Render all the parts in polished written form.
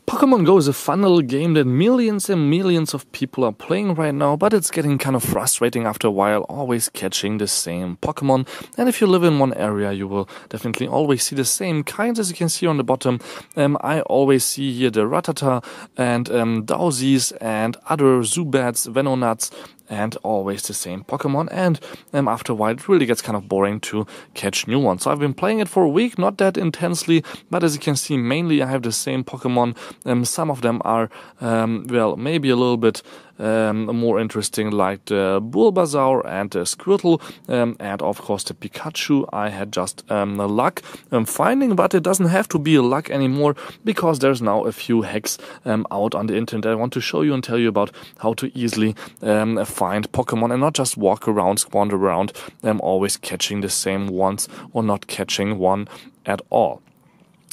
Pokemon Go is a fun little game that millions and millions of people are playing right now, but it's getting kind of frustrating after a while, always catching the same Pokemon. And if you live in one area, you will definitely always see the same kinds, as you can see on the bottom. I always see here the Rattata and Dowsies and other Zubats, Venonats, and always the same Pokemon, and after a while it really gets kind of boring to catch new ones. So I've been playing it for a week, not that intensely, but as you can see, mainly I have the same Pokemon. Some of them are, well, maybe a little bit more interesting, like the Bulbasaur and the Squirtle, and of course the Pikachu. I had just luck finding, but it doesn't have to be luck anymore, because there's now a few hacks out on the internet I want to show you and tell you about how to easily find Pokemon and not just walk around, squander around, always catching the same ones or not catching one at all.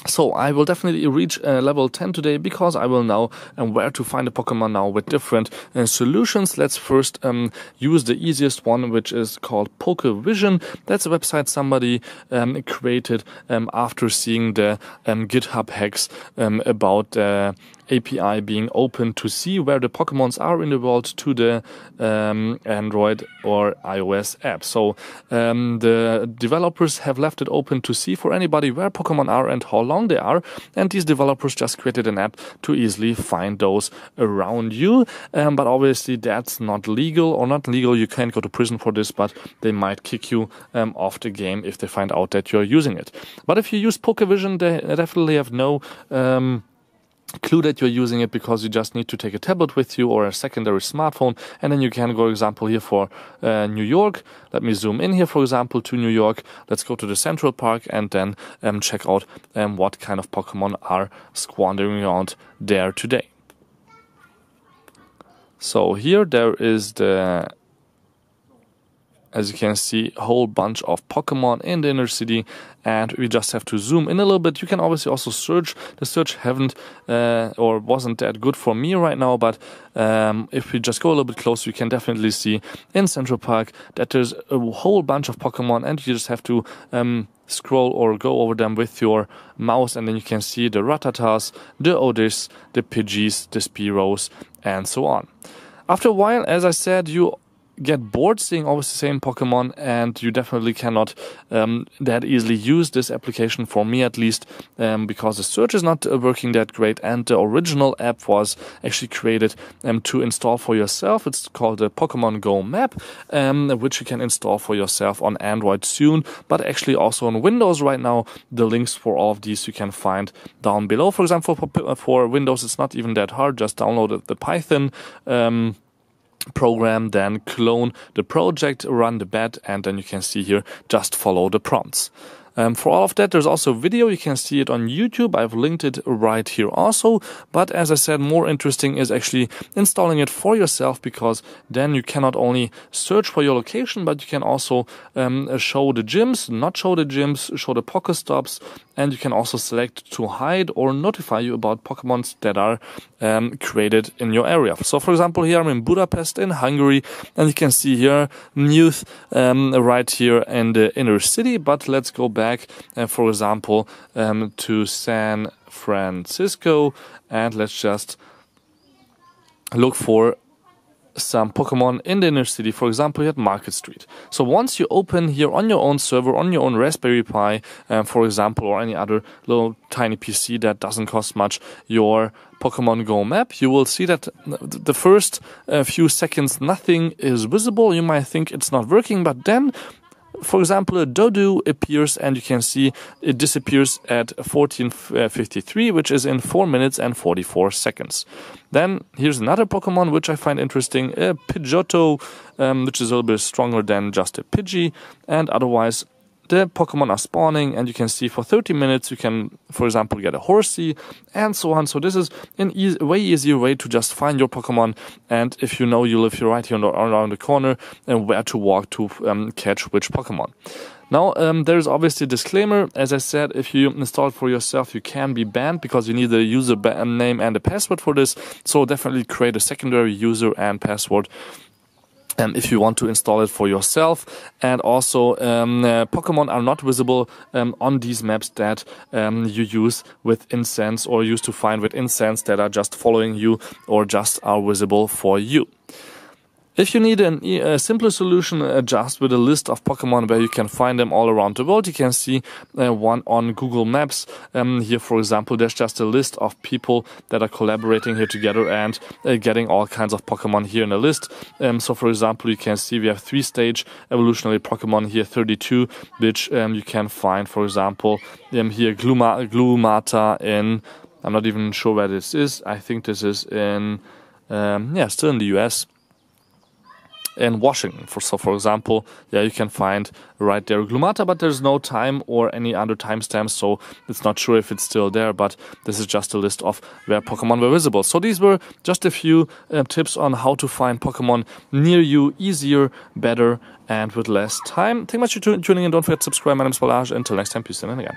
So I will definitely reach level 10 today, because I will know where to find a Pokemon now with different solutions. Let's first use the easiest one, which is called PokeVision. That's a website somebody created after seeing the GitHub hacks about the API being open to see where the Pokemons are in the world to the Android or iOS app. So the developers have left it open to see for anybody where Pokemon are and how long they are, and these developers just created an app to easily find those around you. But obviously that's not legal, or not legal, you can't go to prison for this, but they might kick you off the game if they find out that you're using it. But if you use PokeVision, they definitely have no clue that you're using it, because you just need to take a tablet with you or a secondary smartphone, and then you can go, example here for New York. Let me zoom in here, for example, to New York. Let's go to the Central Park and then check out what kind of Pokemon are squandering around there today. So here there is the, as you can see, a whole bunch of Pokemon in the inner city, and we just have to zoom in a little bit. You can obviously also search. The search haven't or wasn't that good for me right now, but if we just go a little bit closer, you can definitely see in Central Park that there's a whole bunch of Pokemon, and you just have to scroll or go over them with your mouse, and then you can see the Rattatas, the Oddish, the Pidgeys, the Spearows, and so on. After a while, as I said, you get bored seeing always the same Pokemon, and you definitely cannot that easily use this application, for me at least, because the search is not working that great, and the original app was actually created to install for yourself. It's called the PokemonGo map, which you can install for yourself on Android soon, but actually also on Windows right now. The links for all of these you can find down below. For example, for Windows it's not even that hard. Just download the Python program, then clone the project, run the bat, and then you can see here, just follow the prompts. For all of that, there's also a video. You can see it on YouTube. I've linked it right here also. But as I said, more interesting is actually installing it for yourself, because then you can not only search for your location, but you can also show the gyms, not show the gyms, show the Pokestops, and you can also select to hide or notify you about Pokemons that are created in your area. So for example, here I'm in Budapest in Hungary, and you can see here youth right here in the inner city. But let's go back, for example, to San Francisco, and let's just look for some Pokemon in the inner city, for example here at Market Street. So once you open here on your own server, on your own Raspberry Pi, for example, or any other little tiny PC that doesn't cost much, your Pokemon Go map, you will see that the first few seconds nothing is visible. You might think it's not working, but then, for example, a Dodu appears, and you can see it disappears at 14:53, which is in 4 minutes and 44 seconds. Then here's another Pokemon which I find interesting, a Pidgeotto, which is a little bit stronger than just a Pidgey, and otherwise the Pokemon are spawning, and you can see for 30 minutes you can, for example, get a Horsey, and so on. So this is an way easier way to just find your Pokemon, and if you know you live here right here around the corner, and where to walk to catch which Pokemon. Now, there is obviously a disclaimer. As I said, if you install it for yourself, you can be banned, because you need a user name and a password for this. So definitely create a secondary user and password if you want to install it for yourself. And also Pokemon are not visible on these maps that you use with incense or use to find with incense, that are just following you or just are visible for you. If you need a simpler solution, just with a list of Pokemon where you can find them all around the world, you can see one on Google Maps. Here, for example, there's just a list of people that are collaborating here together and getting all kinds of Pokemon here in a list. So, for example, you can see we have 3-stage evolutionary Pokemon here, 32, which you can find, for example, here Glumata in, I'm not even sure where this is. I think this is in, still in the US. In Washington, for example, you can find right there Glumata, but there's no time or any other timestamps, so it's not sure if it's still there, but this is just a list of where Pokemon were visible. So these were just a few tips on how to find Pokemon near you easier, better, and with less time. Thank you much for tuning in. Don't forget to subscribe. My name is Balazs. Until next time, peace and again.